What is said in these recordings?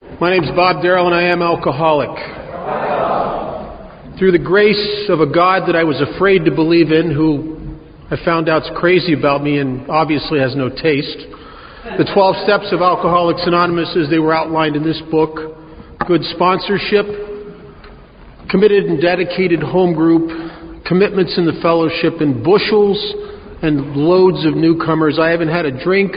My name's Bob Darrell, and I am alcoholic. Through the grace of a God that I was afraid to believe in, who I found out's crazy about me and obviously has no taste, the 12 steps of Alcoholics Anonymous as they were outlined in this book, good sponsorship, committed and dedicated home group, commitments in the fellowship, and bushels and loads of newcomers. I haven't had a drink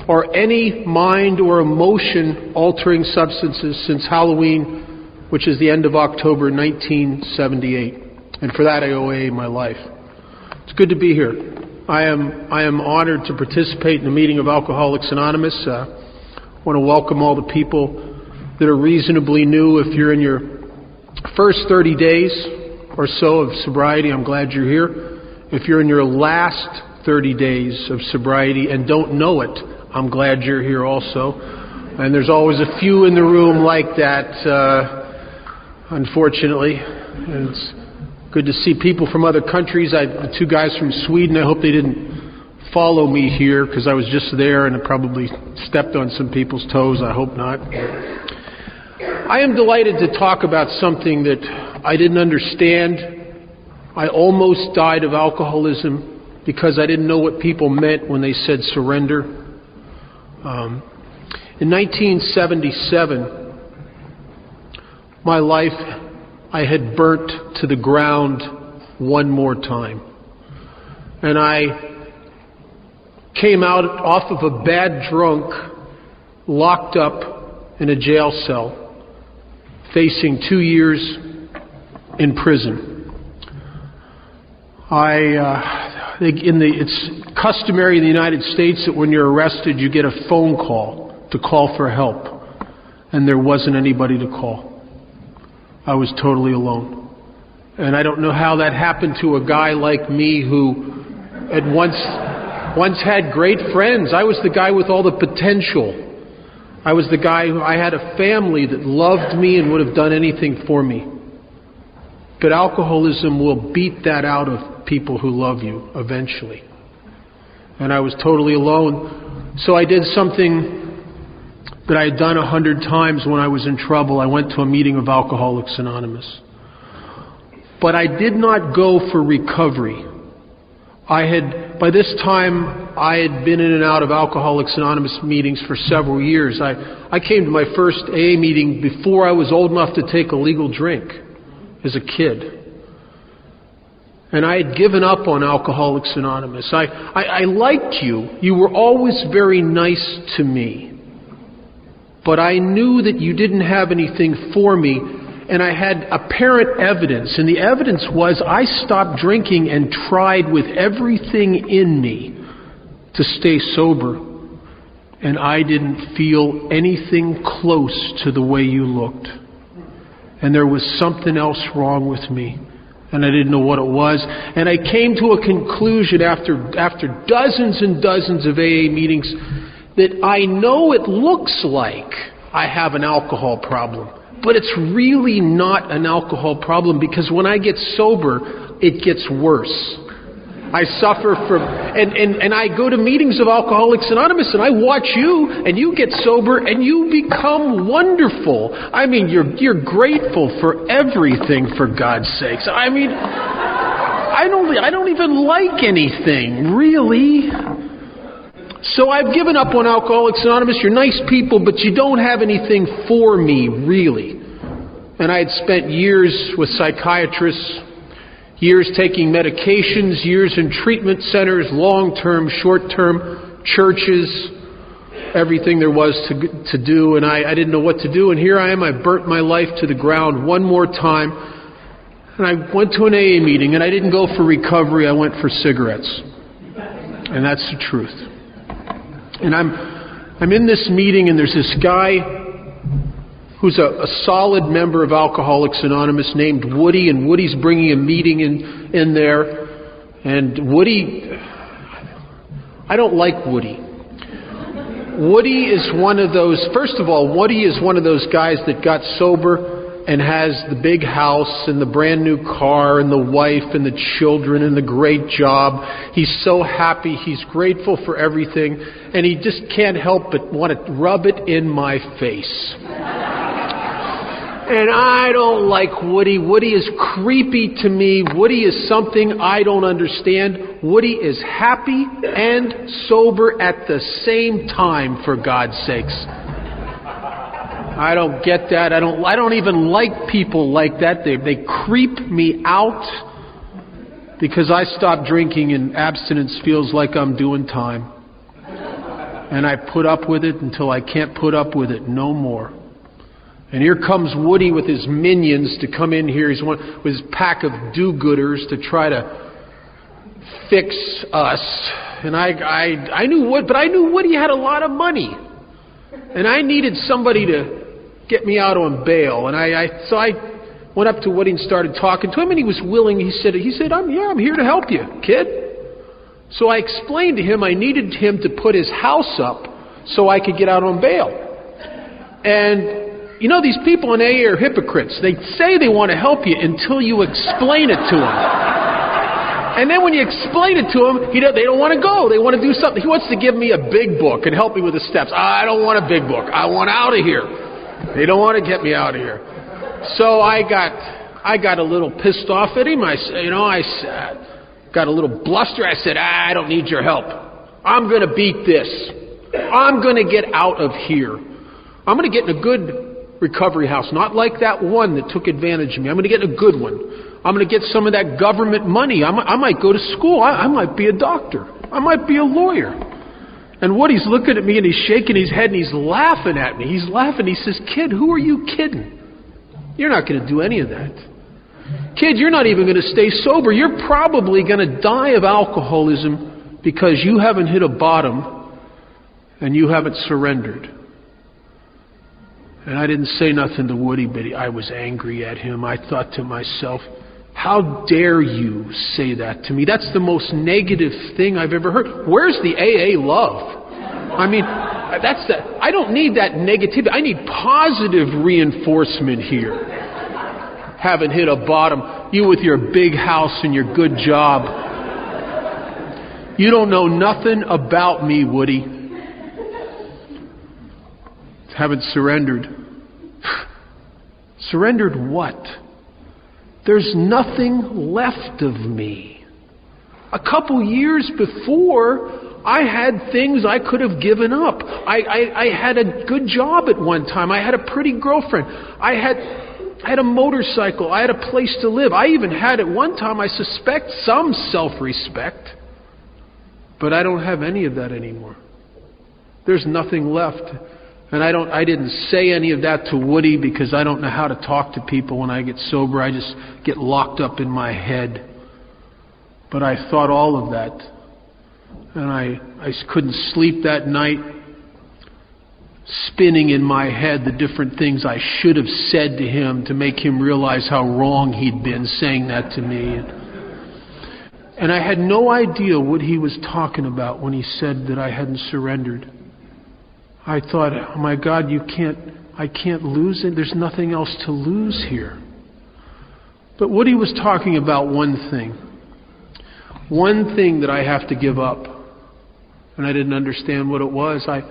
or any mind or emotion altering substances since Halloween, which is the end of October 1978. And for that I owe AA my life. It's good to be here. I am honored to participate in the meeting of Alcoholics Anonymous. I want to welcome all the people that are reasonably new. If you're in your first 30 days or so of sobriety, I'm glad you're here. If you're in your last 30 days of sobriety and don't know it, I'm glad you're here also. And there's always a few in the room like that, unfortunately. And it's good to see people from other countries. The two guys from Sweden, I hope they didn't follow me here because I was just there and I probably stepped on some people's toes. I hope not. I am delighted to talk about something that I didn't understand. I almost died of alcoholism because I didn't know what people meant when they said surrender. In 1977, my life I had burnt to the ground one more time. And I came out off of a bad drunk, locked up in a jail cell, facing 2 years in prison. It's customary in the United States that when you're arrested, you get a phone call to call for help. And there wasn't anybody to call. I was totally alone. And I don't know how that happened to a guy like me who had once had great friends. I was the guy with all the potential. I was the guy who I had a family that loved me and would have done anything for me. But alcoholism will beat that out of people who love you eventually. And I was totally alone. So I did something that I had done 100 times when I was in trouble. I went to a meeting of Alcoholics Anonymous. But I did not go for recovery. By this time, I had been in and out of Alcoholics Anonymous meetings for several years. I came to my first AA meeting before I was old enough to take a legal drink as a kid. And I had given up on Alcoholics Anonymous. I liked you. You were always very nice to me. But I knew that you didn't have anything for me, and I had apparent evidence. And the evidence was I stopped drinking and tried with everything in me to stay sober. And I didn't feel anything close to the way you looked. And there was something else wrong with me. And I didn't know what it was. And I came to a conclusion after dozens and dozens of AA meetings that I know it looks like I have an alcohol problem. But it's really not an alcohol problem because when I get sober, it gets worse. I suffer from, and I go to meetings of Alcoholics Anonymous and I watch you and you get sober and you become wonderful. I mean, you're grateful for everything, for God's sakes. I mean, I don't even like anything, really. So I've given up on Alcoholics Anonymous. You're nice people, but you don't have anything for me, really. And I had spent years with psychiatrists, years taking medications, years in treatment centers, long-term, short-term, churches, everything there was to do, and I didn't know what to do. And here I am, I burnt my life to the ground one more time. And I went to an AA meeting, and I didn't go for recovery, I went for cigarettes. And that's the truth. And I'm in this meeting, and there's this guy who's a solid member of Alcoholics Anonymous named Woody, and Woody's bringing a meeting in there. And Woody, I don't like Woody. Woody is one of those, first of all, Woody is one of those guys that got sober and has the big house and the brand new car and the wife and the children and the great job. He's so happy. He's grateful for everything. And he just can't help but want to rub it in my face. And I don't like Woody. Woody is creepy to me. Woody is something I don't understand. Woody is happy and sober at the same time, for God's sakes. I don't get that. I don't even like people like that. They creep me out because I stopped drinking and abstinence feels like I'm doing time. And I put up with it until I can't put up with it no more. And here comes Woody with his minions to come in here. He's with his pack of do-gooders to try to fix us. And I knew Woody, but I knew Woody had a lot of money. And I needed somebody to get me out on bail. And so I went up to Woody and started talking to him, and he was willing. He said, I'm here to help you, kid. So I explained to him I needed him to put his house up so I could get out on bail. And you know, these people in AA are hypocrites. They say they want to help you until you explain it to them. And then when you explain it to them, they don't want to go. They want to do something. He wants to give me a big book and help me with the steps. I don't want a big book. I want out of here. They don't want to get me out of here. So I got a little pissed off at him. I got a little bluster. I said, I don't need your help. I'm going to beat this. I'm going to get out of here. I'm going to get in a good recovery house, not like that one that took advantage of me. I'm going to get in a good one. I'm going to get some of that government money. I might go to school. I might be a doctor. I might be a lawyer. And Woody's looking at me and he's shaking his head and he's laughing at me. He's laughing. He says, kid, who are you kidding? You're not going to do any of that. Kid, you're not even going to stay sober. You're probably going to die of alcoholism because you haven't hit a bottom and you haven't surrendered. And I didn't say nothing to Woody, but I was angry at him. I thought to myself, how dare you say that to me? That's the most negative thing I've ever heard. Where's the AA love? I mean, I don't need that negativity. I need positive reinforcement here. Haven't hit a bottom. You with your big house and your good job. You don't know nothing about me, Woody. Haven't surrendered. Surrendered what? There's nothing left of me. A couple years before, I had things I could have given up. I had a good job at one time. I had a pretty girlfriend. I had a motorcycle. I had a place to live. I even had at one time, I suspect, some self-respect. But I don't have any of that anymore. There's nothing left. And I didn't say any of that to Woody because I don't know how to talk to people when I get sober. I just get locked up in my head. But I thought all of that. And I couldn't sleep that night, spinning in my head the different things I should have said to him to make him realize how wrong he'd been saying that to me. And I had no idea what he was talking about when he said that I hadn't surrendered. I thought, oh my God, I can't lose it. There's nothing else to lose here. But Woody was talking about one thing that I have to give up. And I didn't understand what it was. I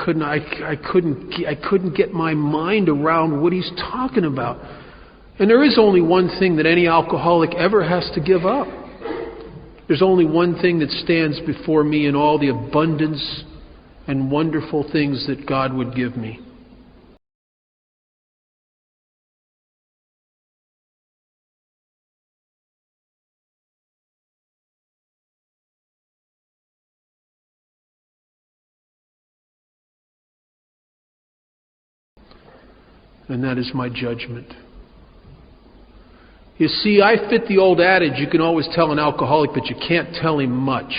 couldn't get my mind around what he's talking about. And there is only one thing that any alcoholic ever has to give up. There's only one thing that stands before me in all the abundance and wonderful things that God would give me. And that is my judgment. You see, I fit the old adage, you can always tell an alcoholic, but you can't tell him much.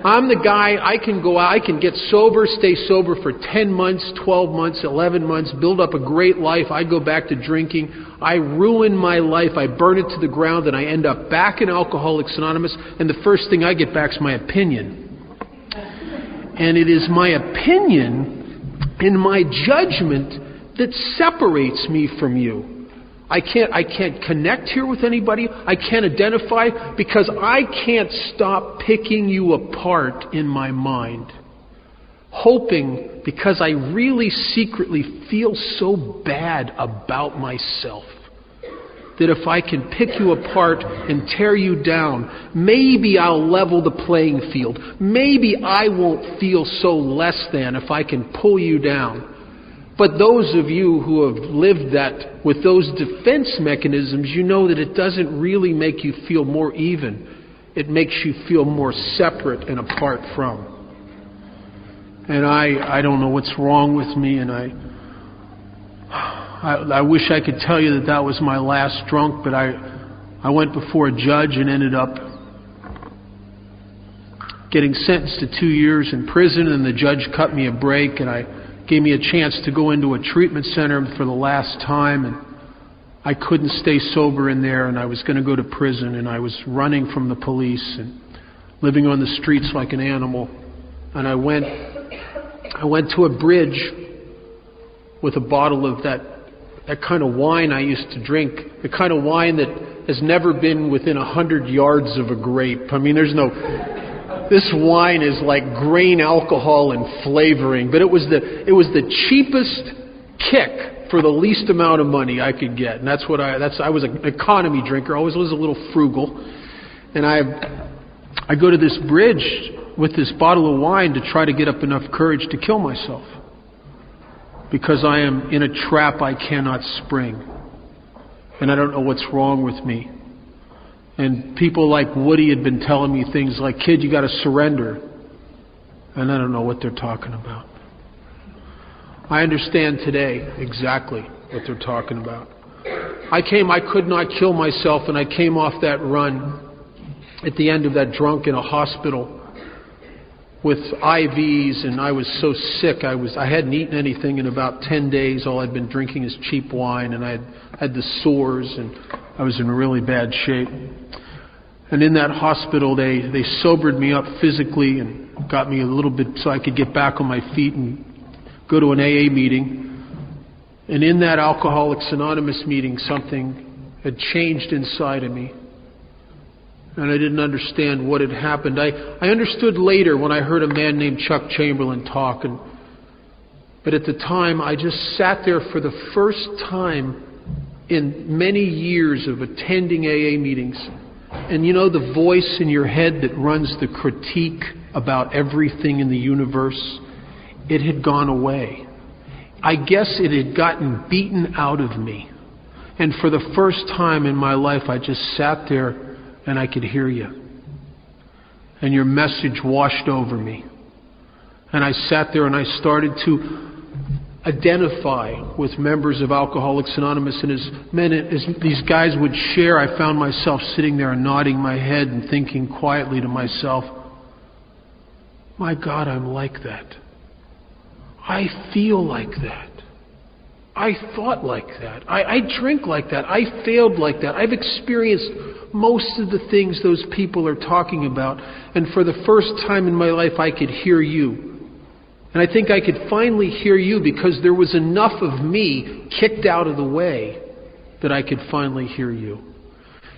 I'm the guy, I can go out, I can get sober, stay sober for 10 months, 12 months, 11 months, build up a great life. I go back to drinking. I ruin my life. I burn it to the ground, and I end up back in Alcoholics Anonymous, and the first thing I get back is my opinion. And it is my opinion and my judgment that separates me from you. I can't connect here with anybody. I can't identify because I can't stop picking you apart in my mind. hoping, because I really secretly feel so bad about myself, that if I can pick you apart and tear you down, maybe I'll level the playing field. Maybe I won't feel so less than if I can pull you down. But those of you who have lived that with those defense mechanisms, you know that it doesn't really make you feel more even. It makes you feel more separate and apart from. And I don't know what's wrong with me, and I wish I could tell you that that was my last drunk, but I went before a judge and ended up getting sentenced to 2 years in prison, and the judge cut me a break, and gave me a chance to go into a treatment center for the last time, and I couldn't stay sober in there, and I was going to go to prison, and I was running from the police and living on the streets like an animal. And I went to a bridge with a bottle of that kind of wine I used to drink, the kind of wine that has never been within 100 yards of a grape. I mean, this wine is like grain alcohol and flavoring, but it was the cheapest kick for the least amount of money I could get. And I was an economy drinker. I always was a little frugal. And I go to this bridge with this bottle of wine to try to get up enough courage to kill myself, because I am in a trap I cannot spring. And I don't know what's wrong with me. And people like Woody had been telling me things like, "Kid, you got to surrender." And I don't know what they're talking about. I understand today exactly what they're talking about. I could not kill myself, and I came off that run at the end of that drunk in a hospital with IVs, and I was so sick. I hadn't eaten anything in about 10 days. All I'd been drinking is cheap wine, and I had the sores, and I was in really bad shape. And in that hospital, they sobered me up physically and got me a little bit so I could get back on my feet and go to an AA meeting. And in that Alcoholics Anonymous meeting, something had changed inside of me. And I didn't understand what had happened. I understood later when I heard a man named Chuck Chamberlain talk. But at the time, I just sat there for the first time in many years of attending AA meetings. And you know the voice in your head that runs the critique about everything in the universe? It had gone away. I guess it had gotten beaten out of me. And for the first time in my life, I just sat there and I could hear you. And your message washed over me. And I sat there and I started to identify with members of Alcoholics Anonymous. And as these guys would share, I found myself sitting there and nodding my head and thinking quietly to myself, my God, I'm like that. I feel like that. I thought like that. I drink like that. I failed like that. I've experienced most of the things those people are talking about. And for the first time in my life, I could hear you. And I think I could finally hear you because there was enough of me kicked out of the way that I could finally hear you.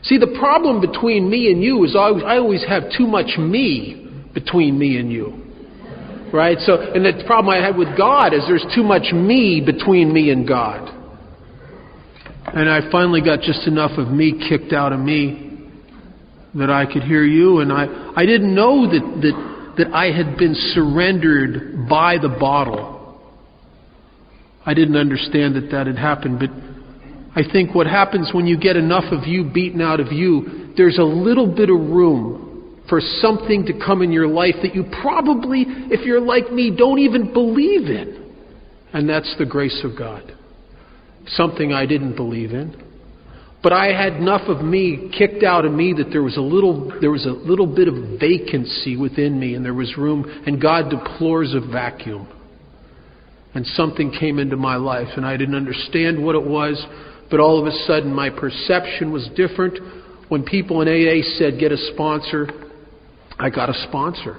See, the problem between me and you is I always have too much me between me and you. Right? So, and the problem I had with God is there's too much me between me and God. And I finally got just enough of me kicked out of me that I could hear you. And I didn't know that I had been surrendered by the bottle. I didn't understand that had happened. But I think what happens when you get enough of you beaten out of you, there's a little bit of room for something to come in your life that you probably, if you're like me, don't even believe in. And that's the grace of God. Something I didn't believe in. But I had enough of me kicked out of me that there was a little bit of vacancy within me, and there was room, and God deplores a vacuum. And something came into my life, and I didn't understand what it was, but all of a sudden my perception was different. When people in AA said, get a sponsor, I got a sponsor.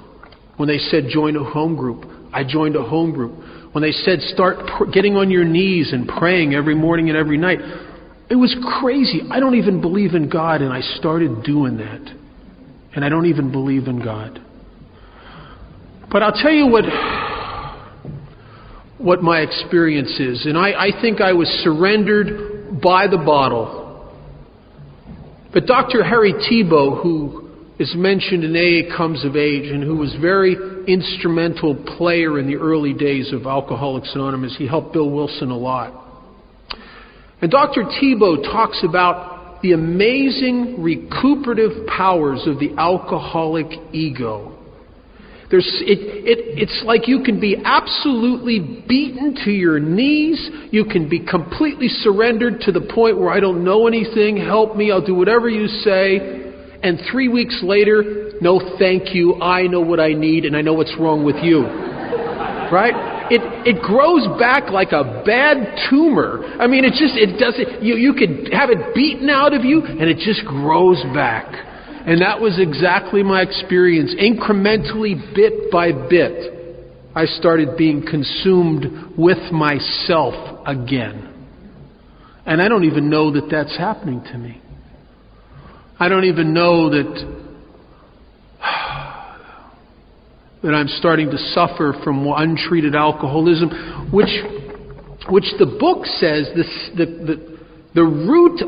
When they said, join a home group, I joined a home group. When they said, start getting on your knees and praying every morning and every night, it was crazy. I don't even believe in God, and I started doing that. And I don't even believe in God. But I'll tell you what what my experience is. And I think I was surrendered by the bottle. But Dr. Harry Tebow, who is mentioned in AA Comes of Age and who was very instrumental player in the early days of Alcoholics Anonymous, he helped Bill Wilson a lot. And Dr. Tebow talks about the amazing recuperative powers of the alcoholic ego. It's like you can be absolutely beaten to your knees. You can be completely surrendered to the point where I don't know anything. Help me. I'll do whatever you say. And 3 weeks later, no thank you. I know what I need and I know what's wrong with you. Right? It grows back like a bad tumor. I mean, it doesn't, you could have it beaten out of you and it just grows back. And that was exactly my experience. Incrementally, bit by bit, I started being consumed with myself again. And I don't even know that that's happening to me. I don't even know that I'm starting to suffer from untreated alcoholism, which the book says the root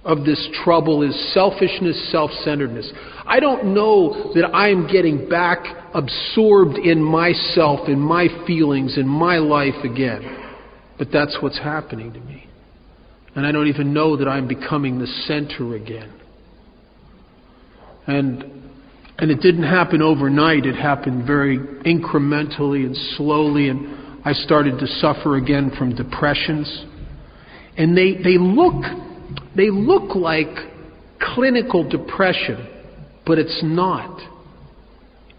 of this trouble is selfishness, self-centeredness. I don't know that I'm getting back absorbed in myself, in my feelings, in my life again. But that's what's happening to me. And I don't even know that I'm becoming the center again. And it didn't happen overnight. It happened very incrementally and slowly. And I started to suffer again from depressions. And they look like clinical depression, but it's not.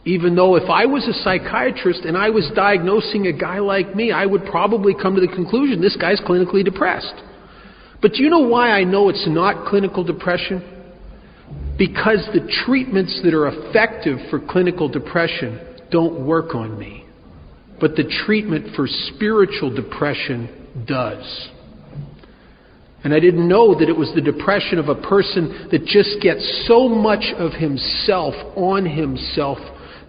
Even though if I was a psychiatrist and I was diagnosing a guy like me, I would probably come to the conclusion this guy's clinically depressed. But do you know why I know it's not clinical depression? Because the treatments that are effective for clinical depression don't work on me. But the treatment for spiritual depression does. And I didn't know that it was the depression of a person that just gets so much of himself on himself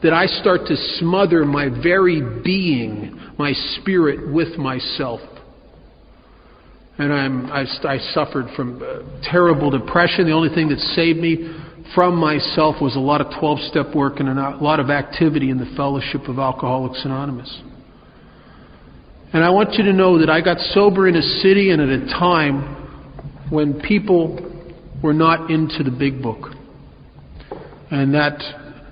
that I start to smother my very being, my spirit, with myself. And I suffered from terrible depression. The only thing that saved me from myself was a lot of 12-step work and a lot of activity in the fellowship of Alcoholics Anonymous. And I want you to know that I got sober in a city and at a time when people were not into the big book. And that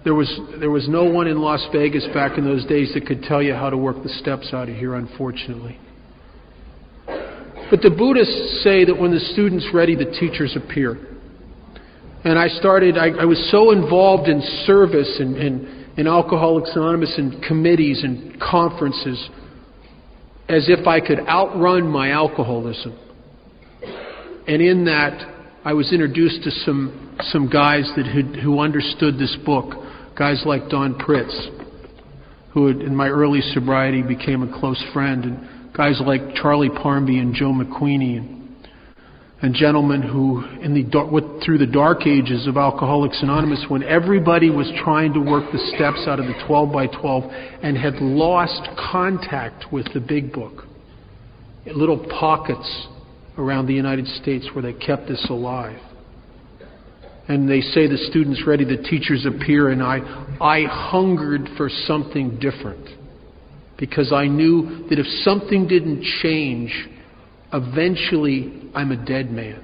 there was no one in Las Vegas back in those days that could tell you how to work the steps out of here, unfortunately. But the Buddhists say that when the student's ready, the teachers appear. And I was so involved in service and in Alcoholics Anonymous and committees and conferences as if I could outrun my alcoholism. And in that, I was introduced to some guys who understood this book. Guys like Don Pritz, who in my early sobriety became a close friend, and guys like Charlie Parmby and Joe McQueenie, and gentlemen who, through the dark ages of Alcoholics Anonymous, when everybody was trying to work the steps out of the 12 by 12 and had lost contact with the big book, little pockets around the United States where they kept this alive. And they say the student's ready, the teachers appear, and I hungered for something different. Because I knew that if something didn't change, eventually I'm a dead man.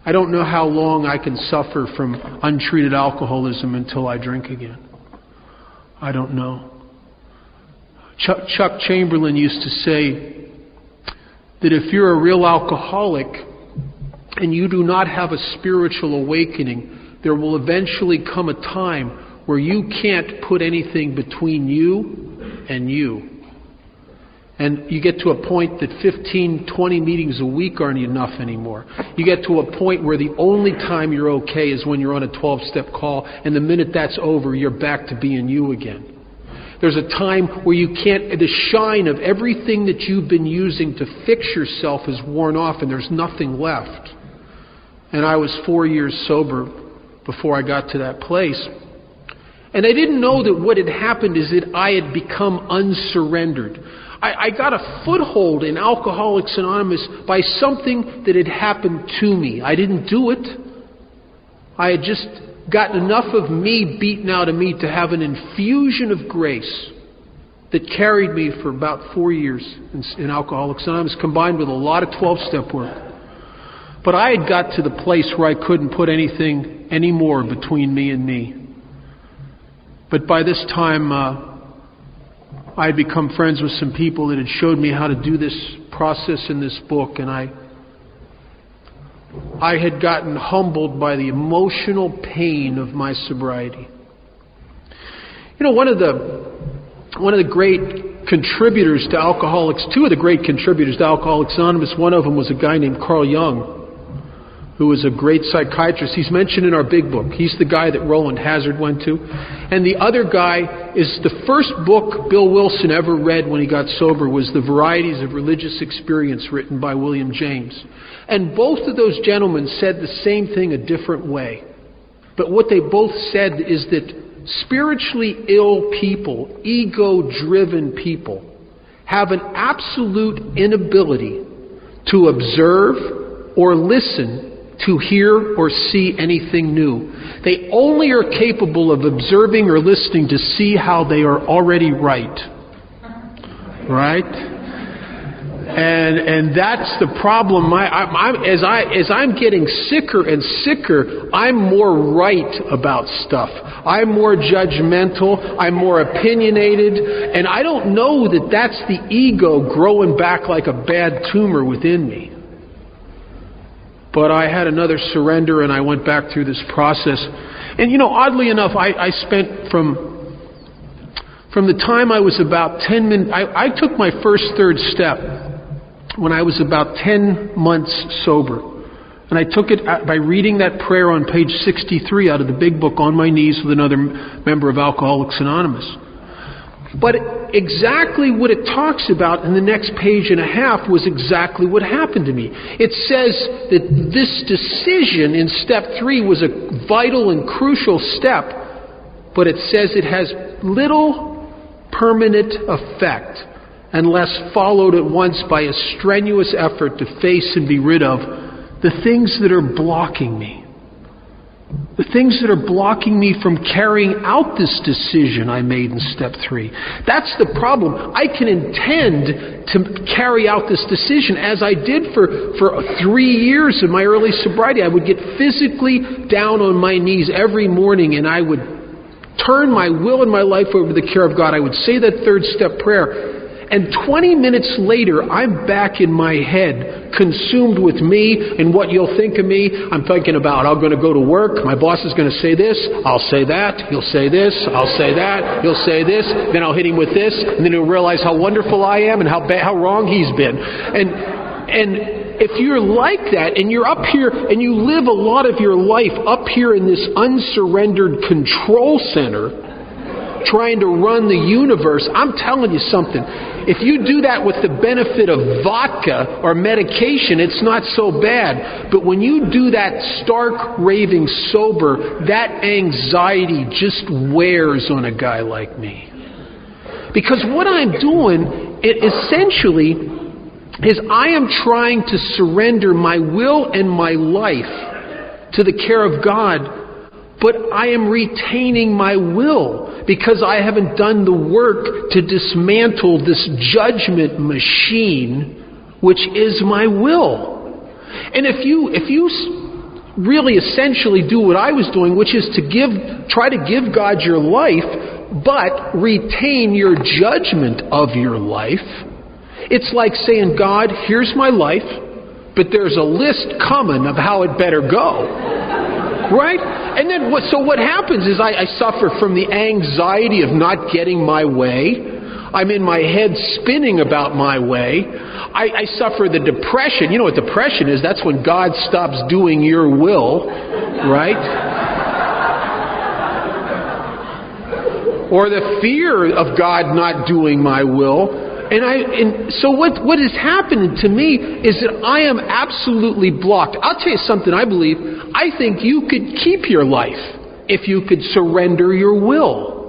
I don't know how long I can suffer from untreated alcoholism until I drink again. I don't know. Chuck Chamberlain used to say that if you're a real alcoholic and you do not have a spiritual awakening, there will eventually come a time where you can't put anything between you and you. And you get to a point that 15, 20 meetings a week aren't enough anymore. You get to a point where the only time you're okay is when you're on a 12-step call, and the minute that's over, you're back to being you again. There's a time where you can't, the shine of everything that you've been using to fix yourself is worn off and there's nothing left. And I was 4 years sober before I got to that place. And I didn't know that what had happened is that I had become unsurrendered. I got a foothold in Alcoholics Anonymous by something that had happened to me. I didn't do it. I had just gotten enough of me beaten out of me to have an infusion of grace that carried me for about 4 years in Alcoholics Anonymous, combined with a lot of 12-step work. But I had got to the place where I couldn't put anything anymore between me and me. But by this time, I had become friends with some people that had showed me how to do this process in this book, and I had gotten humbled by the emotional pain of my sobriety. You know, one of the great contributors to Alcoholics, two of the great contributors to Alcoholics Anonymous, one of them was a guy named Carl Jung, who was a great psychiatrist. He's mentioned in our big book. He's the guy that Roland Hazard went to. And the other guy is the first book Bill Wilson ever read when he got sober was The Varieties of Religious Experience, written by William James. And both of those gentlemen said the same thing a different way. But what they both said is that spiritually ill people, ego-driven people, have an absolute inability to observe or listen to hear or see anything new. They only are capable of observing or listening to see how they are already right. Right? And that's the problem. As I'm getting sicker and sicker, I'm more right about stuff. I'm more judgmental. I'm more opinionated. And I don't know that that's the ego growing back like a bad tumor within me. But I had another surrender, and I went back through this process. And, you know, oddly enough, I spent from the time I was about 10 minutes... I took my first third step when I was about 10 months sober. And I took it by reading that prayer on page 63 out of the big book, on my knees with another member of Alcoholics Anonymous. But exactly what it talks about in the next page and a half was exactly what happened to me. It says that this decision in step 3 was a vital and crucial step, but it says it has little permanent effect unless followed at once by a strenuous effort to face and be rid of the things that are blocking me. The things that are blocking me from carrying out this decision I made in step 3. That's the problem. I can intend to carry out this decision as I did for 3 years of my early sobriety. I would get physically down on my knees every morning, and I would turn my will and my life over to the care of God. I would say that third step prayer. And 20 minutes later, I'm back in my head, consumed with me and what you'll think of me. I'm thinking about, I'm going to go to work, my boss is going to say this, I'll say that, he'll say this, I'll say that, he'll say this, then I'll hit him with this, and then he'll realize how wonderful I am and how wrong he's been. And if you're like that, and you're up here, and you live a lot of your life up here in this unsurrendered control center, trying to run the universe, I'm telling you something. If you do that with the benefit of vodka or medication, it's not so bad. But when you do that stark raving sober, that anxiety just wears on a guy like me. Because what I'm doing, essentially, is I am trying to surrender my will and my life to the care of God, but I am retaining my will because I haven't done the work to dismantle this judgment machine, which is my will. And if you really essentially do what I was doing, which is to try to give God your life, but retain your judgment of your life, it's like saying, God, here's my life, but there's a list coming of how it better go. Right? And then what happens is I suffer from the anxiety of not getting my way. I'm in my head spinning about my way. I suffer the depression. You know what depression is? That's when God stops doing your will, right? Or the fear of God not doing my will. And so what has happened to me is that I am absolutely blocked. I'll tell you something I believe. I think you could keep your life if you could surrender your will.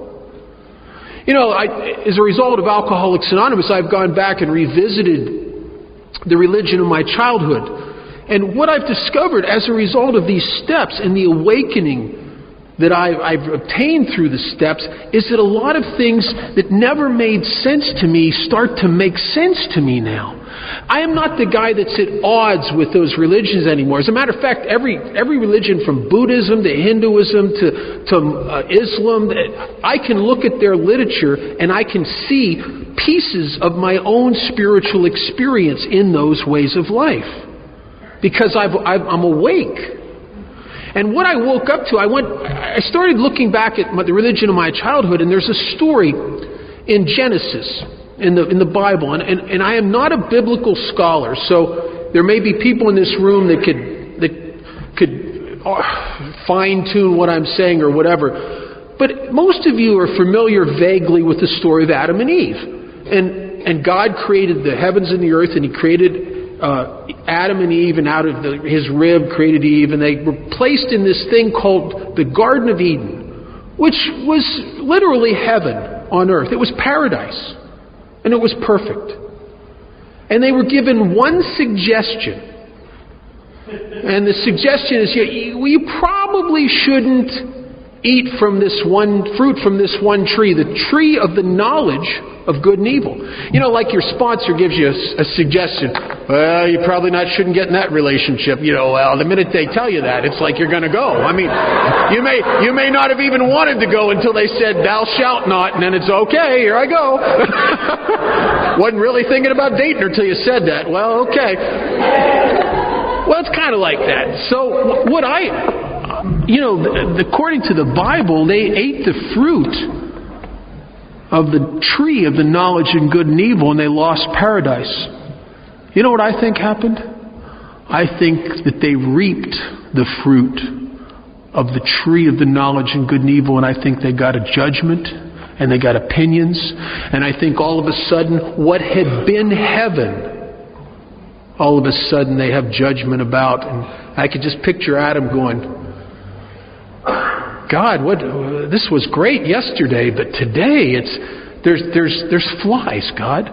You know, as a result of Alcoholics Anonymous, I've gone back and revisited the religion of my childhood. And what I've discovered as a result of these steps and the awakening that I've obtained through the steps is that a lot of things that never made sense to me start to make sense to me now. I am not the guy that's at odds with those religions anymore. As a matter of fact, every religion from Buddhism to Hinduism to Islam, I can look at their literature and I can see pieces of my own spiritual experience in those ways of life. Because I'm awake. And what I woke up to, I started looking back at the religion of my childhood, and there's a story in Genesis, in the Bible, and I am not a biblical scholar, so there may be people in this room that could fine-tune what I'm saying or whatever. But most of you are familiar vaguely with the story of Adam and Eve. And God created the heavens and the earth, and He created Adam and Eve, and out of his rib created Eve, and they were placed in this thing called the Garden of Eden, which was literally heaven on earth. It was paradise, and it was perfect. And they were given one suggestion, and the suggestion is, you probably shouldn't eat from this one fruit from this one tree, the tree of the knowledge of good and evil. You know, like your sponsor gives you a suggestion. Well, you probably shouldn't get in that relationship. You know, well, the minute they tell you that, it's like you're going to go. I mean, you may not have even wanted to go until they said, "Thou shalt not," and then it's okay. Here I go. Wasn't really thinking about dating her till you said that. Well, okay. Well, it's kind of like that. So according to the Bible, they ate the fruit of the tree of the knowledge of good and evil, and they lost paradise. You know what I think happened? I think that they reaped the fruit of the tree of the knowledge of good and evil, and I think they got a judgment, and they got opinions, and I think all of a sudden what had been heaven, all of a sudden they have judgment about. And I could just picture Adam going, God, this was great yesterday, but today there's flies, God.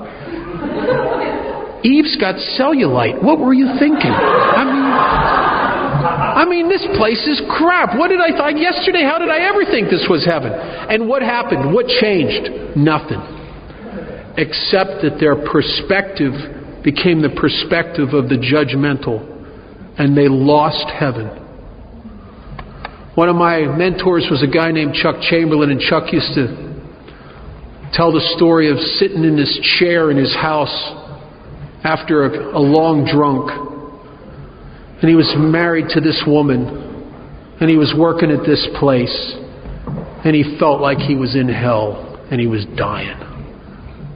Eve's got cellulite. What were you thinking? I mean, this place is crap. What did I think yesterday? How did I ever think this was heaven? And what happened? What changed? Nothing. Except that their perspective became the perspective of the judgmental, and they lost heaven. One of my mentors was a guy named Chuck Chamberlain, and Chuck used to tell the story of sitting in this chair in his house after a long drunk. And he was married to this woman, and he was working at this place, and he felt like he was in hell, and he was dying.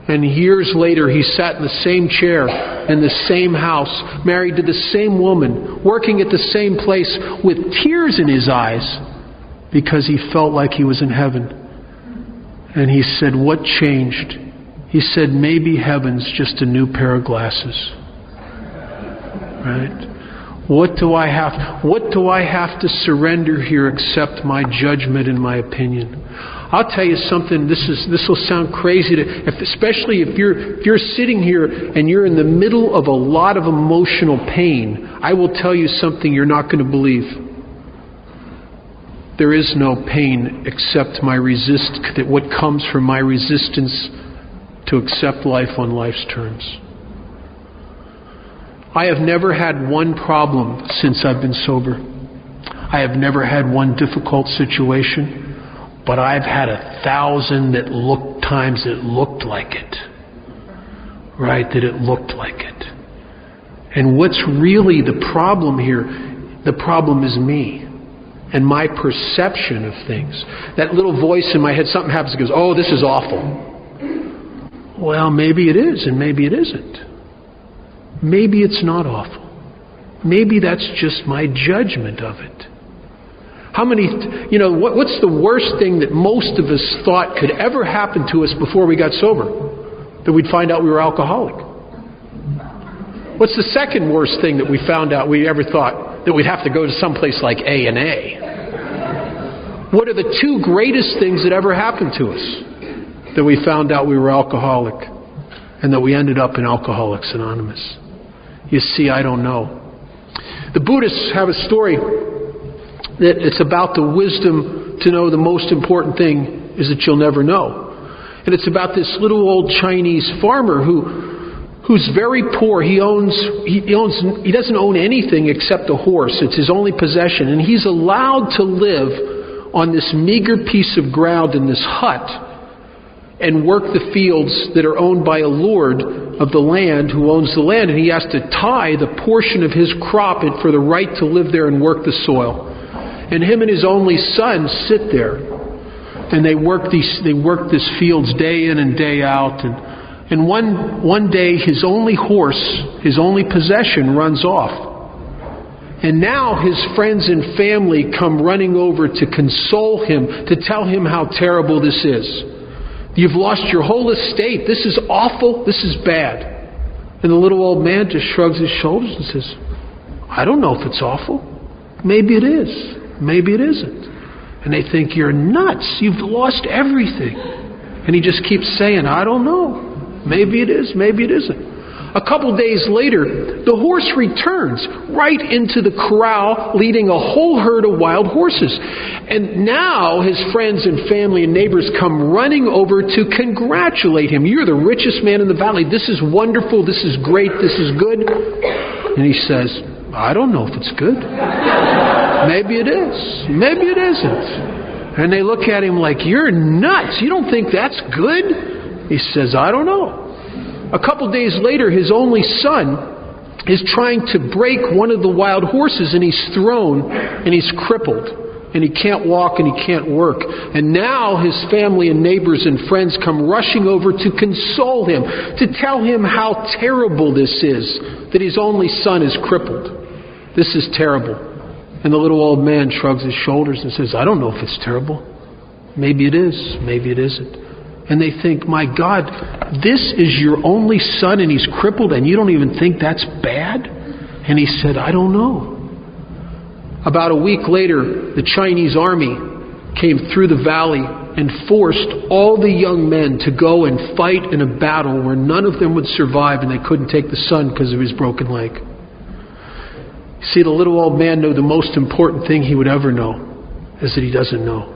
And years later, he sat in the same chair, in the same house, married to the same woman, working at the same place with tears in his eyes because he felt like he was in heaven. And he said, what changed? He said, maybe heaven's just a new pair of glasses. Right? What do I have to surrender here except my judgment and my opinion? I'll tell you something, this will sound crazy, especially if you're sitting here and you're in the middle of a lot of emotional pain. I will tell you something you're not going to believe. There is no pain except what comes from my resistance to accept life on life's terms. I have never had one problem since I've been sober. I have never had one difficult situation. But I've had 1,000 times that looked like it. Right? That it looked like it. And what's really the problem here? The problem is me. And my perception of things. That little voice in my head, something happens, it goes, oh, this is awful. Well, maybe it is, and maybe it isn't. Maybe it's not awful. Maybe that's just my judgment of it. How many, what's the worst thing that most of us thought could ever happen to us before we got sober? That we'd find out we were alcoholic. What's the second worst thing that we found out we ever thought? That we'd have to go to someplace like A&A. What are the two greatest things that ever happened to us? That we found out we were alcoholic and that we ended up in Alcoholics Anonymous. You see, I don't know. The Buddhists have a story that it's about the wisdom to know the most important thing is that you'll never know. And it's about this little old Chinese farmer who's very poor. He doesn't own anything except a horse. It's his only possession. And he's allowed to live on this meager piece of ground in this hut and work the fields that are owned by a lord of the land who owns the land. And he has to tie the portion of his crop for the right to live there and work the soil. And him and his only son sit there. And they work these fields day in and day out. And one day his only horse, his only possession, runs off. And now his friends and family come running over to console him, to tell him how terrible this is. You've lost your whole estate. This is awful. This is bad. And the little old man just shrugs his shoulders and says, I don't know if it's awful. Maybe it is. Maybe it isn't. And they think, you're nuts. You've lost everything. And he just keeps saying, I don't know. Maybe it is. Maybe it isn't. A couple days later, the horse returns right into the corral, leading a whole herd of wild horses. And now his friends and family and neighbors come running over to congratulate him. You're the richest man in the valley. This is wonderful. This is great. This is good. And he says, I don't know if it's good. Maybe it is. Maybe it isn't. And they look at him like, you're nuts. You don't think that's good? He says, I don't know. A couple days later, his only son is trying to break one of the wild horses, and he's thrown and he's crippled. And he can't walk and he can't work. And now his family and neighbors and friends come rushing over to console him, to tell him how terrible this is, that his only son is crippled. This is terrible. And the little old man shrugs his shoulders and says, I don't know if it's terrible. Maybe it is. Maybe it isn't. And they think, my God, this is your only son and he's crippled and you don't even think that's bad? And he said, I don't know. About a week later, the Chinese army came through the valley and forced all the young men to go and fight in a battle where none of them would survive, and they couldn't take the son because of his broken leg. See, the little old man knew the most important thing he would ever know is that he doesn't know.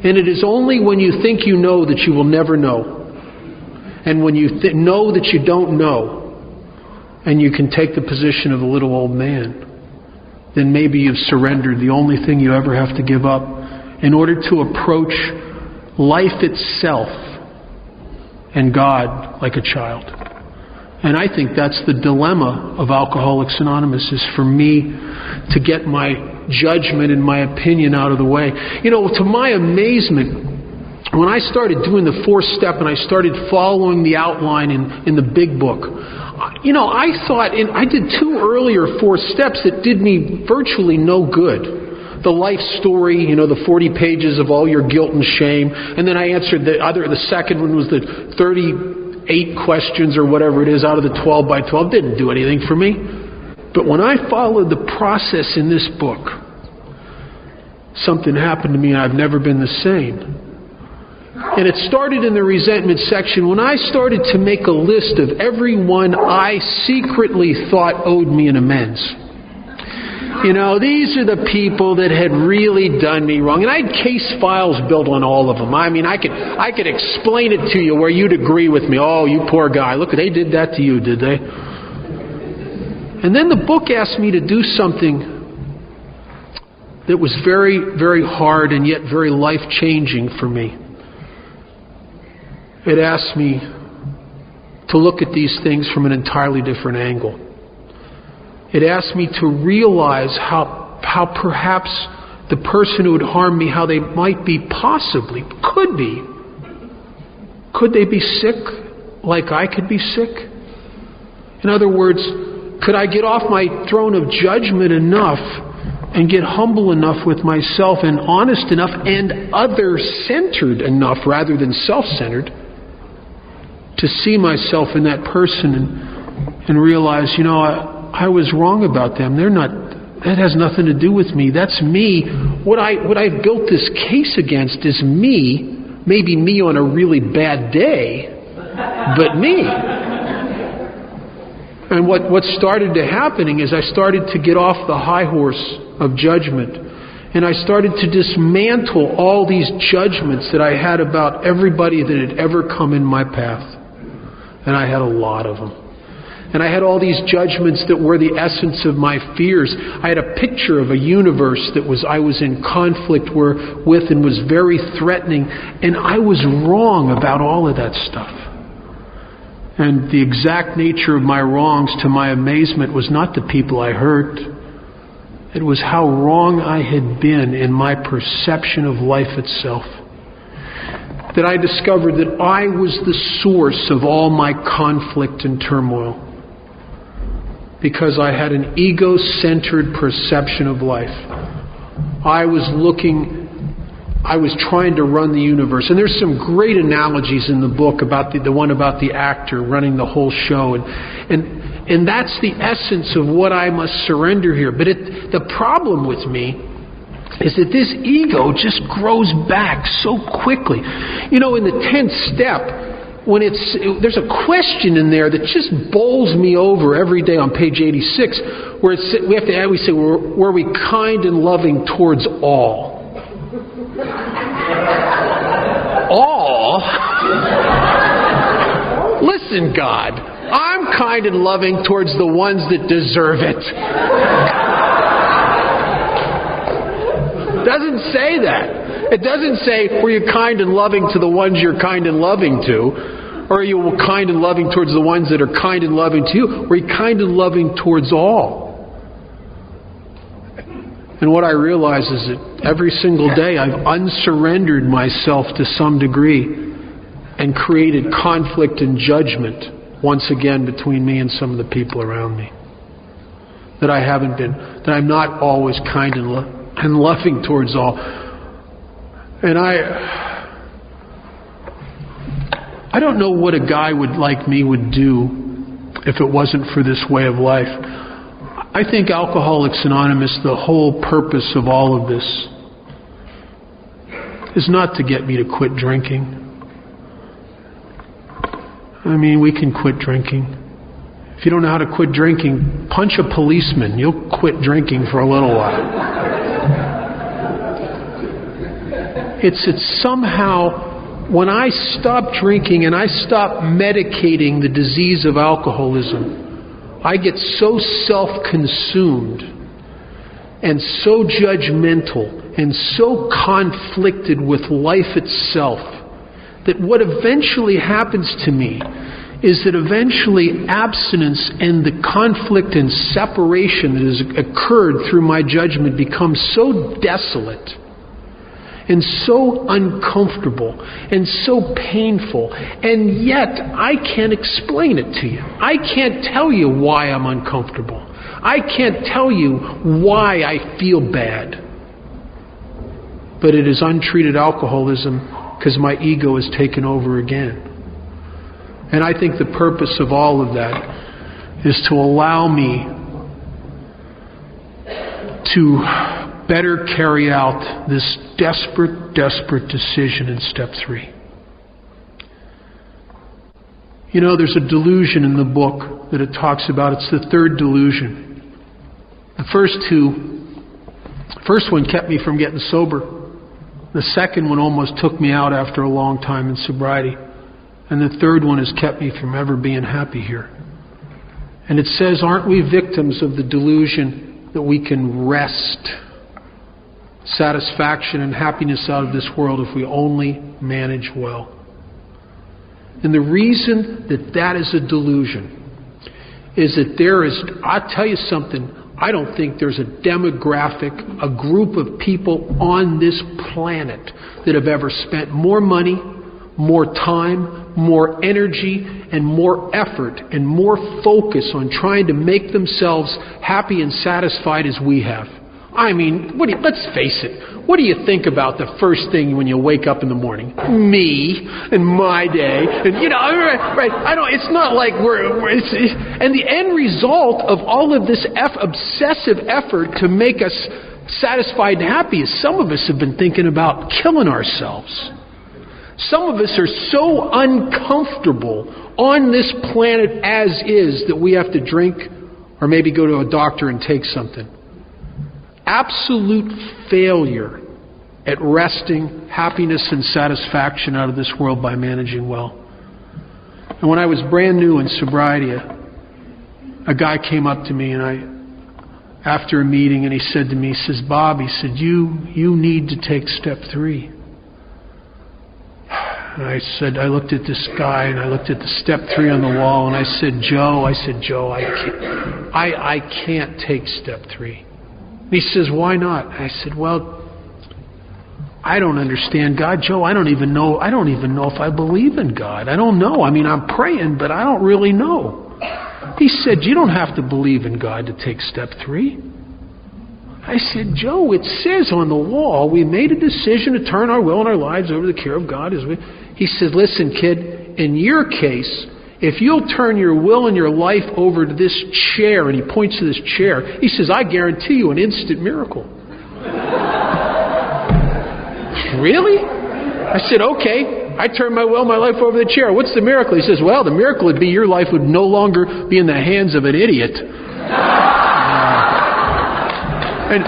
And it is only when you think you know that you will never know. And when you know that you don't know, and you can take the position of the little old man, then maybe you've surrendered the only thing you ever have to give up in order to approach life itself and God like a child. And I think that's the dilemma of Alcoholics Anonymous, is for me to get my judgment and my opinion out of the way. You know, to my amazement, when I started doing the 4-step and I started following the outline in the big book, you know, I thought, I did 2 earlier 4 steps that did me virtually no good. The life story, you know, the 40 pages of all your guilt and shame. And then I answered the second one was the 38 questions or whatever it is out of the 12 by 12. Didn't do anything for me. But when I followed the process in this book, something happened to me and I've never been the same. And it started in the resentment section when I started to make a list of everyone I secretly thought owed me an amends. You know, these are the people that had really done me wrong. And I had case files built on all of them. I mean, I could explain it to you where you'd agree with me. Oh, you poor guy. Look, they did that to you, did they? And then the book asked me to do something that was very, very hard and yet very life-changing for me. It asked me to look at these things from an entirely different angle. It asked me to realize how perhaps the person who had harmed me, how they might be possibly, could they be sick like I could be sick? In other words, could I get off my throne of judgment enough and get humble enough with myself and honest enough and other-centered enough rather than self-centered to see myself in that person and realize, you know, I was wrong about them. That has nothing to do with me. That's me what I've built this case against is me, maybe me on a really bad day, but me. And what started to happening is I started to get off the high horse of judgment, and I started to dismantle all these judgments that I had about everybody that had ever come in my path. And I had a lot of them. And I had all these judgments that were the essence of my fears. I had a picture of a universe that I was in conflict with and was very threatening. And I was wrong about all of that stuff. And the exact nature of my wrongs, to my amazement, was not the people I hurt. It was how wrong I had been in my perception of life itself. That I discovered that I was the source of all my conflict and turmoil. Because I had an ego-centered perception of life. I was trying to run the universe. And there's some great analogies in the book about the one about the actor running the whole show. And that's the essence of what I must surrender here. But the problem with me is that this ego just grows back so quickly. In the 10th step, there's a question in there that just bowls me over every day on page 86, where we say, were we kind and loving towards all? All? Listen, God, I'm kind and loving towards the ones that deserve it. It doesn't say that. It doesn't say, were you kind and loving to the ones you're kind and loving to? Or are you kind and loving towards the ones that are kind and loving to you? Or are you kind and loving towards all? And what I realize is that every single day I've unsurrendered myself to some degree and created conflict and judgment once again between me and some of the people around me. That I'm not always kind and loving towards all. And I don't know what a guy like me would do if it wasn't for this way of life. I think Alcoholics Anonymous, the whole purpose of all of this is not to get me to quit drinking. I mean, we can quit drinking. If you don't know how to quit drinking, punch a policeman. You'll quit drinking for a little while. It's somehow, when I stop drinking and I stop medicating the disease of alcoholism, I get so self-consumed and so judgmental and so conflicted with life itself that what eventually happens to me is that eventually abstinence and the conflict and separation that has occurred through my judgment becomes so desolate and so uncomfortable and so painful, and yet I can't explain it to you. I can't tell you why I'm uncomfortable. I can't tell you why I feel bad. But it is untreated alcoholism because my ego has taken over again. And I think the purpose of all of that is to allow me to better carry out this desperate decision in step 3. There's a delusion in the book that it talks about. It's the third delusion. The first one kept me from getting sober. The second one almost took me out after a long time in sobriety. And the third one has kept me from ever being happy here. And it says, aren't we victims of the delusion that we can wrest satisfaction and happiness out of this world if we only manage well? And the reason that is a delusion is that I'll tell you something, I don't think there's a demographic, a group of people on this planet that have ever spent more money, more time, more energy, and more effort, and more focus on trying to make themselves happy and satisfied as we have. I mean, let's face it. What do you think about the first thing when you wake up in the morning? Me and my day, and right? It's not like and the end result of all of this obsessive effort to make us satisfied and happy is some of us have been thinking about killing ourselves. Some of us are so uncomfortable on this planet as is that we have to drink or maybe go to a doctor and take something. Absolute failure at wresting happiness and satisfaction out of this world by managing well. And when I was brand new in sobriety, a guy came up to me after a meeting, and he said to me, he says, Bob, he said, you need to take step 3. And I looked at this guy, and I looked at the step 3 on the wall, and I said, Joe, I can't take step 3. And he says, why not? I said, well, I don't understand God, Joe. I don't even know if I believe in God. I don't know. I mean, I'm praying, but I don't really know. He said, you don't have to believe in God to take step 3. I said, Joe, it says on the wall, we made a decision to turn our will and our lives over to the care of God. He said, listen, kid, in your case, if you'll turn your will and your life over to this chair, and he points to this chair, he says, I guarantee you an instant miracle. Really? I said, okay. I turned my will and my life over the chair. What's the miracle? He says, well, the miracle would be your life would no longer be in the hands of an idiot. And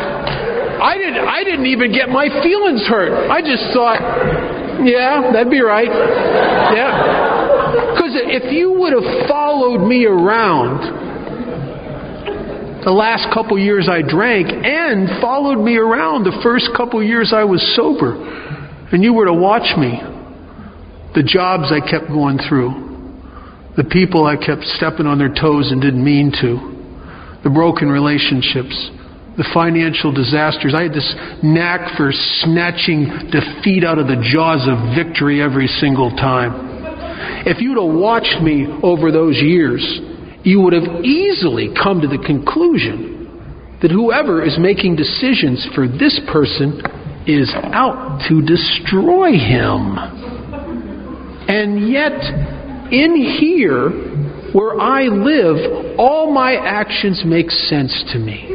I didn't even get my feelings hurt. I just thought, yeah, that'd be right. Yeah. Because if you would have followed me around the last couple years I drank and followed me around the first couple years I was sober, and you were to watch me, the jobs I kept going through, the people I kept stepping on their toes and didn't mean to, the broken relationships, the financial disasters. I had this knack for snatching defeat out of the jaws of victory every single time. If you'd have watched me over those years, you would have easily come to the conclusion that whoever is making decisions for this person is out to destroy him. And yet, in here, where I live, all my actions make sense to me.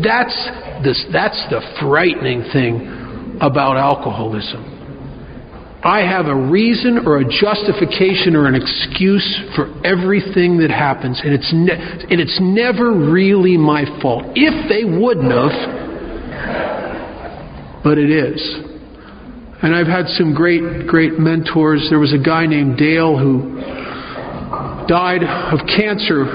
That's the frightening thing about alcoholism. I have a reason or a justification or an excuse for everything that happens, and it's never really my fault. If they wouldn't have, but it is. And I've had some great mentors. There was a guy named Dale who died of cancer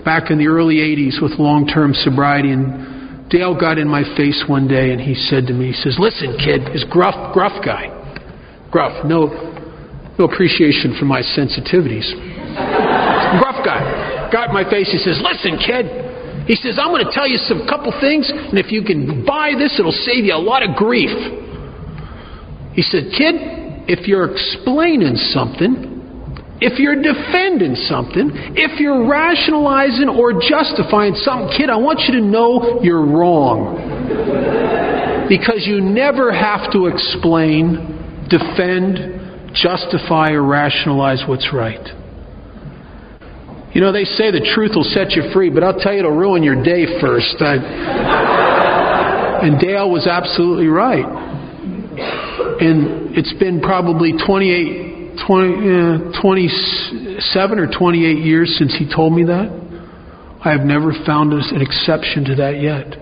back in the early 80s with long-term sobriety, and Dale got in my face one day and he said to me, he says, listen, kid, this gruff guy. Gruff, no appreciation for my sensitivities. Gruff guy got in my face. He says, listen, kid. He says, I'm going to tell you some couple things, and if you can buy this, it'll save you a lot of grief. He said, kid, if you're explaining something, if you're defending something, if you're rationalizing or justifying something, kid, I want you to know you're wrong. Because you never have to explain, defend, justify, or rationalize what's right. You know, they say the truth will set you free, but I'll tell you it'll ruin your day first. And Dale was absolutely right. And it's been probably 27 or 28 years since he told me that. I have never found an exception to that yet.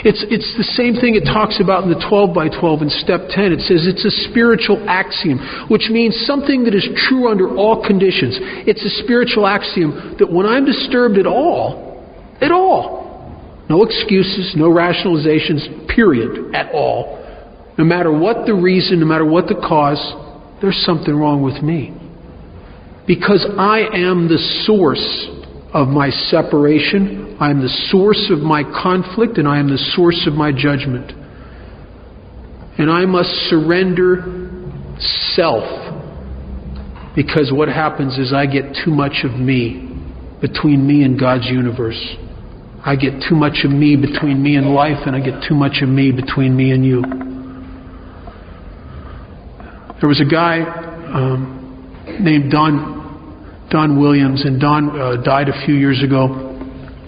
It's the same thing it talks about in the 12 by 12 in step 10. It says it's a spiritual axiom, which means something that is true under all conditions. It's a spiritual axiom that when I'm disturbed at all, no excuses, no rationalizations, period, at all, no matter what the reason, no matter what the cause, there's something wrong with me. Because I am the source of my separation, I am the source of my conflict, and I am the source of my judgment. And I must surrender self, because what happens is I get too much of me between me and God's universe. I get too much of me between me and life, and I get too much of me between me and you. There was a guy named Don Williams, and Don died a few years ago.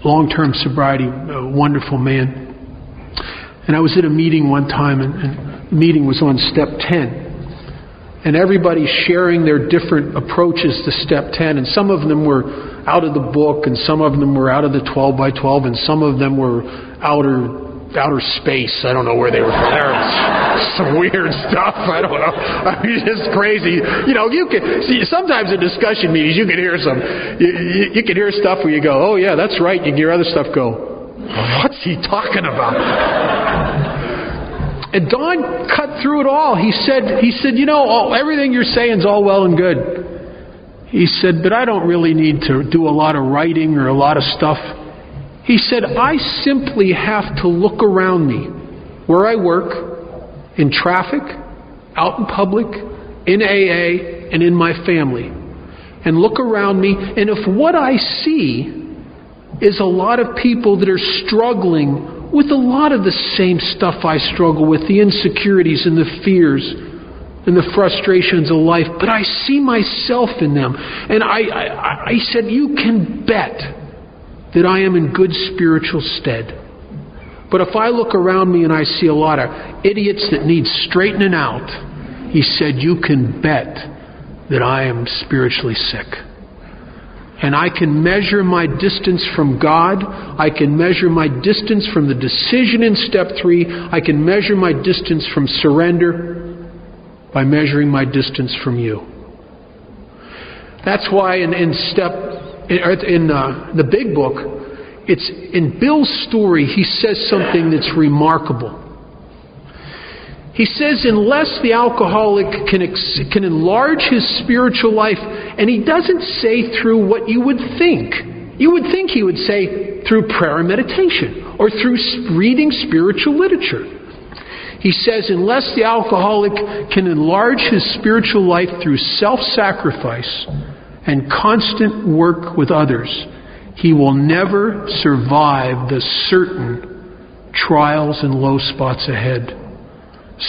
Long-term sobriety, a wonderful man. And I was at a meeting one time, and the meeting was on step 10. And everybody's sharing their different approaches to step 10. And some of them were out of the book, and some of them were out of the 12 by 12, and some of them were outer space. I don't know where they were from. There was some weird stuff. I don't know. I mean, it's just crazy. You know, you can see sometimes in discussion meetings you can hear you can hear stuff where you go, oh yeah, that's right. You can hear other stuff go, what's he talking about? And Don cut through it all. He said, you know, everything you're saying is all well and good. He said, but I don't really need to do a lot of writing or a lot of stuff. He said, I simply have to look around me, where I work, in traffic, out in public, in AA, and in my family, and look around me, and if what I see is a lot of people that are struggling with a lot of the same stuff I struggle with, the insecurities and the fears and the frustrations of life, but I see myself in them. And I said, you can bet that I am in good spiritual stead. But if I look around me and I see a lot of idiots that need straightening out, he said, you can bet that I am spiritually sick. And I can measure my distance from God. I can measure my distance from the decision in step 3. I can measure my distance from surrender by measuring my distance from you. That's why in the big book, it's in Bill's story, he says something that's remarkable. He says, unless the alcoholic can enlarge his spiritual life, and he doesn't say through what you would think. You would think he would say through prayer and meditation, or through reading spiritual literature. He says, unless the alcoholic can enlarge his spiritual life through self-sacrifice and constant work with others, he will never survive the certain trials and low spots ahead.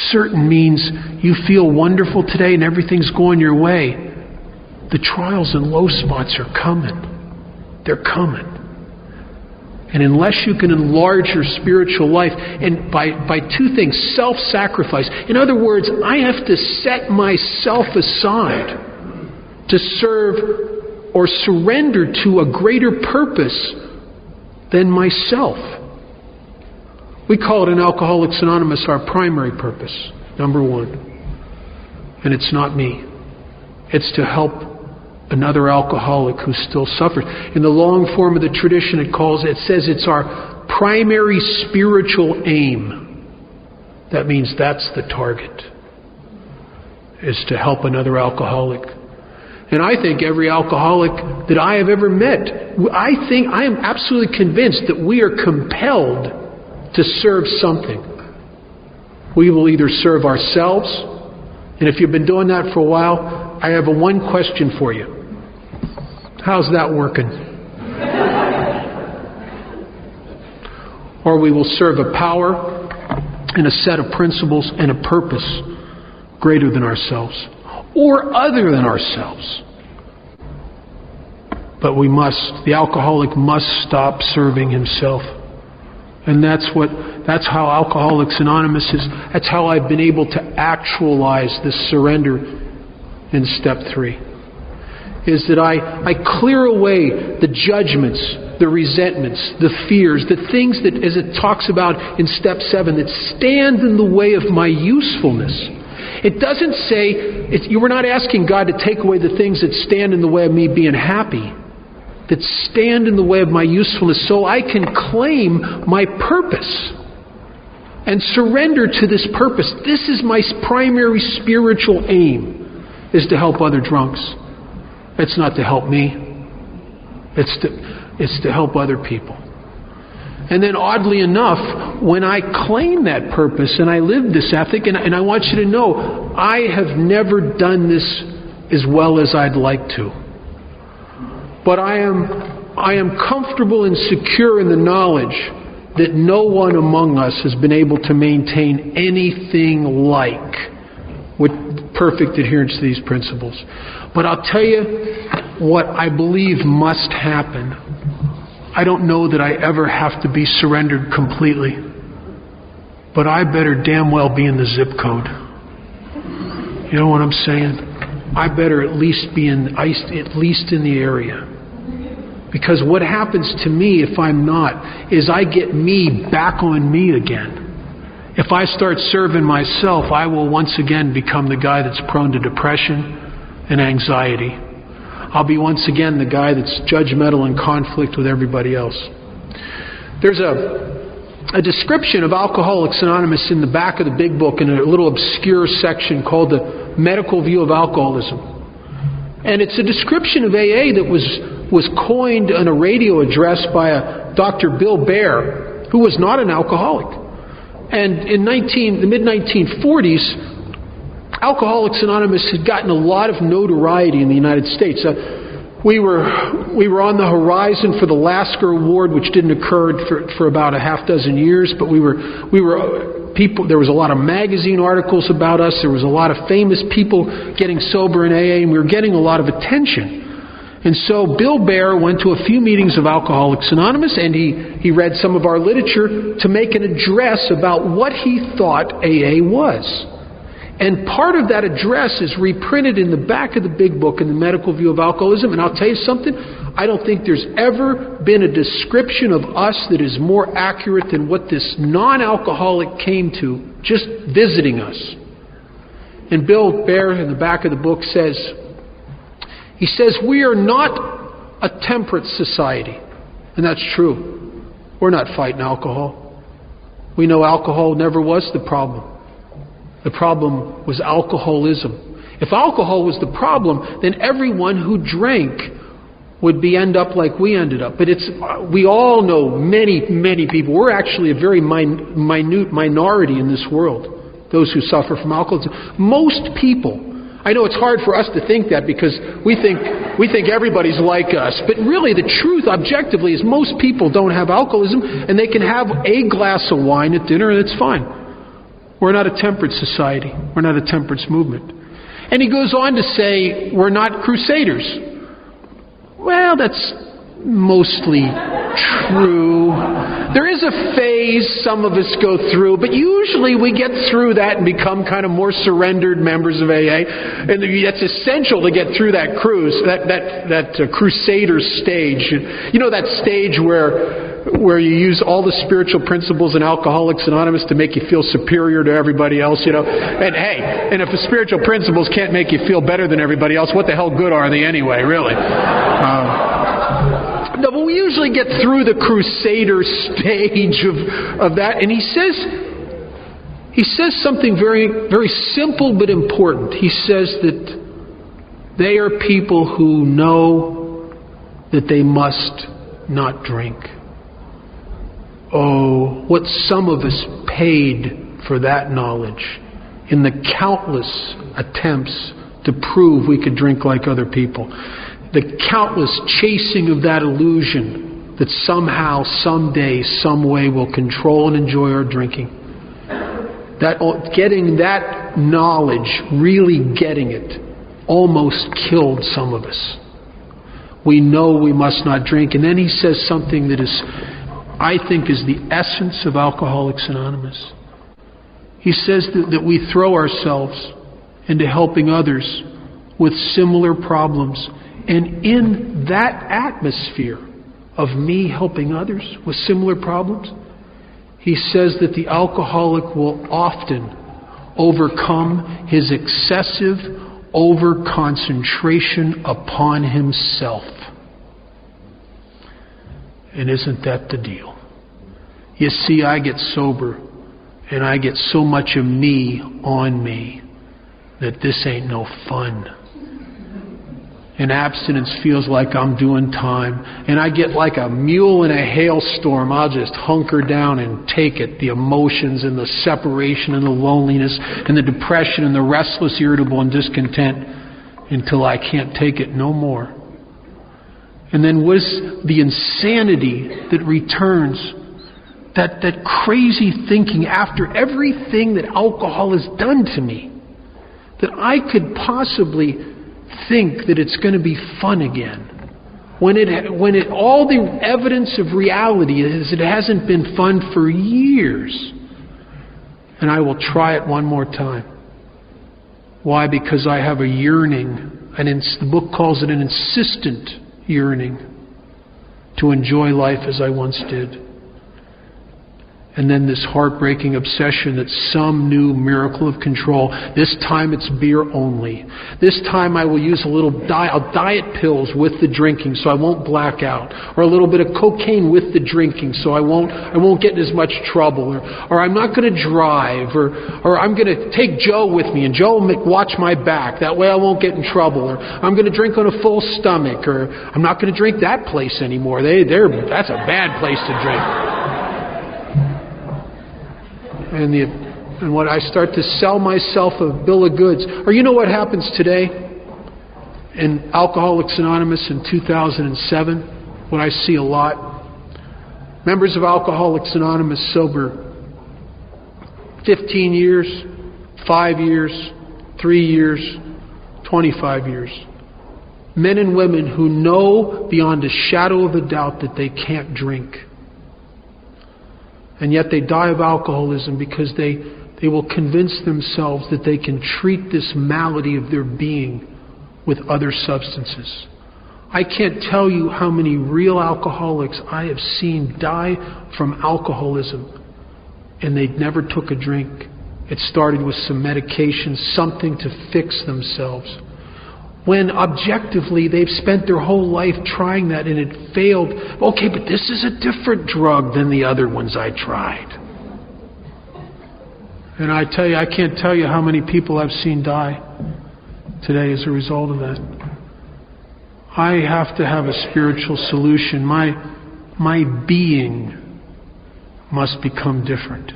Certain means you feel wonderful today and everything's going your way. The trials and low spots are coming. They're coming. And unless you can enlarge your spiritual life, and by two things, self-sacrifice. In other words, I have to set myself aside to serve or surrender to a greater purpose than myself. We call it in Alcoholics Anonymous our primary purpose, number 1. And it's not me. It's to help another alcoholic who still suffers. In the long form of the tradition, it says it's our primary spiritual aim. That means that's the target, is to help another alcoholic. And I think every alcoholic that I have ever met, I am absolutely convinced that we are compelled to serve something. We will either serve ourselves, and if you've been doing that for a while, I have one question for you. How's that working? Or we will serve a power and a set of principles and a purpose greater than ourselves, or other than ourselves. But the alcoholic must stop serving himself. And that's how Alcoholics Anonymous is. That's how I've been able to actualize this surrender in step 3. Is that I clear away the judgments, the resentments, the fears, the things that, as it talks about in step 7, that stand in the way of my usefulness. It doesn't say, you were not asking God to take away the things that stand in the way of me being happy, that stand in the way of my usefulness, so I can claim my purpose and surrender to this purpose. This is my primary spiritual aim, is to help other drunks. It's not to help me. It's to help other people. And then oddly enough, when I claim that purpose and I live this ethic, and I want you to know, I have never done this as well as I'd like to. But I am comfortable and secure in the knowledge that no one among us has been able to maintain anything like with perfect adherence to these principles. But I'll tell you what I believe must happen. I don't know that I ever have to be surrendered completely. but I better damn well be in the zip code. You know what I'm saying? I better at least be in the area. Because what happens to me if I'm not is I get me back on me again. If I start serving myself, I will once again become the guy that's prone to depression and anxiety. I'll be once again the guy that's judgmental and conflict with everybody else. There's a description of Alcoholics Anonymous in the back of the big book in a little obscure section called The Medical View of Alcoholism. And it's a description of AA that was coined on a radio address by a Dr. Bill Baer, who was not an alcoholic. And in the mid-1940s, Alcoholics Anonymous had gotten a lot of notoriety in the United States. We were on the horizon for the Lasker Award, which didn't occur for about a half dozen years, but we were people. There was a lot of magazine articles about us. There was a lot of famous people getting sober in AA, and we were getting a lot of attention. And so Bill Baer went to a few meetings of Alcoholics Anonymous, and he read some of our literature to make an address about what he thought AA was. And part of that address is reprinted in the back of the big book in the Medical View of Alcoholism. And I'll tell you something, I don't think there's ever been a description of us that is more accurate than what this non-alcoholic came to just visiting us. And Bill Baer in the back of the book says, he says, we are not a temperate society. And that's true. We're not fighting alcohol. We know alcohol never was the problem. The problem was alcoholism. If alcohol was the problem, then everyone who drank would end up like we ended up. But we all know many people. We're actually a very minute minority in this world, those who suffer from alcoholism. Most people, I know it's hard for us to think that because we think everybody's like us. But really the truth objectively is most people don't have alcoholism, and they can have a glass of wine at dinner and it's fine. We're not a temperate society. We're not a temperance movement. And he goes on to say, we're not crusaders. Well, that's mostly true. There is a phase some of us go through, but usually we get through that and become kind of more surrendered members of AA. And that's essential to get through that crusader stage. You know that stage where you use all the spiritual principles in Alcoholics Anonymous to make you feel superior to everybody else, you know. And hey, and if the spiritual principles can't make you feel better than everybody else, what the hell good are they anyway, really? No, but we usually get through the crusader stage of that. And he says something very, very simple but important. He says that they are people who know that they must not drink. Oh, what some of us paid for that knowledge in the countless attempts to prove we could drink like other people. The countless chasing of that illusion that somehow, someday, some way we'll control and enjoy our drinking. Getting that knowledge, really getting it, almost killed some of us. We know we must not drink. And then he says something that is, I think, is the essence of Alcoholics Anonymous. He says that we throw ourselves into helping others with similar problems. And in that atmosphere of me helping others with similar problems, he says that the alcoholic will often overcome his excessive over-concentration upon himself. And isn't that the deal? You see, I get sober and I get so much of me on me that this ain't no fun. And abstinence feels like I'm doing time. And I get like a mule in a hailstorm. I'll just hunker down and take it. The emotions and the separation and the loneliness and the depression and the restless, irritable and discontent until I can't take it no more. And then what is the insanity that returns? That crazy thinking after everything that alcohol has done to me, that I could possibly think that it's going to be fun again, when all the evidence of reality is it hasn't been fun for years. and I will try it one more time. Why? Because I have a yearning, and the book calls it an insistent yearning to enjoy life as I once did. And then this heartbreaking obsession that some new miracle of control. This time it's beer only. This time I will use a little diet pills with the drinking so I won't black out. Or a little bit of cocaine with the drinking so I won't get in as much trouble. Or I'm not going to drive. Or I'm going to take Joe with me and Joe will watch my back. That way I won't get in trouble. Or I'm going to drink on a full stomach. Or I'm not going to drink that place anymore. That's a bad place to drink. And what I start to sell myself a bill of goods. Or you know what happens today in Alcoholics Anonymous in 2007? What I see a lot. Members of Alcoholics Anonymous sober 15 years, 5 years, 3 years, 25 years. Men and women who know beyond a shadow of a doubt that they can't drink. And yet they die of alcoholism because they will convince themselves that they can treat this malady of their being with other substances. I can't tell you how many real alcoholics I have seen die from alcoholism and they never took a drink. It started with some medication, something to fix themselves. When objectively they've spent their whole life trying that and it failed. Okay, but this is a different drug than the other ones I tried. And I tell you, I can't tell you how many people I've seen die today as a result of that. I have to have a spiritual solution. My being must become different.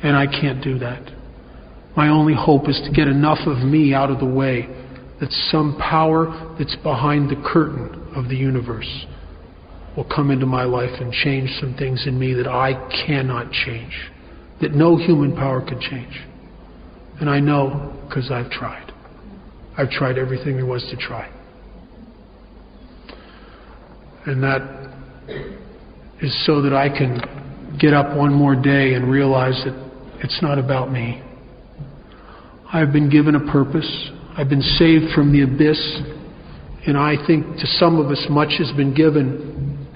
And I can't do that. My only hope is to get enough of me out of the way that some power that's behind the curtain of the universe will come into my life and change some things in me that I cannot change, that no human power could change. And I know because I've tried. I've tried everything there was to try. And that is so that I can get up one more day and realize that it's not about me. I've been given a purpose. I've been saved from the abyss, and I think to some of us much has been given,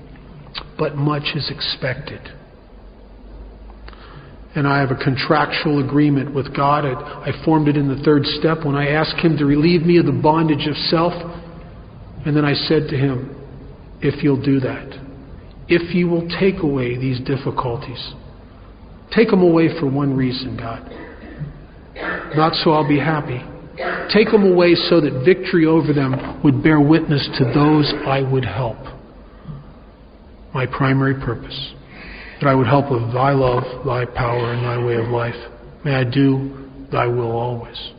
but much is expected. And I have a contractual agreement with God. I formed it in the third step when I asked Him to relieve me of the bondage of self, and then I said to Him, if you'll do that, if you will take away these difficulties, take them away for one reason, God. Not so I'll be happy. Take them away so that victory over them would bear witness to those I would help. My primary purpose. That I would help with Thy love, Thy power, and Thy way of life. May I do Thy will always.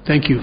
Thank you.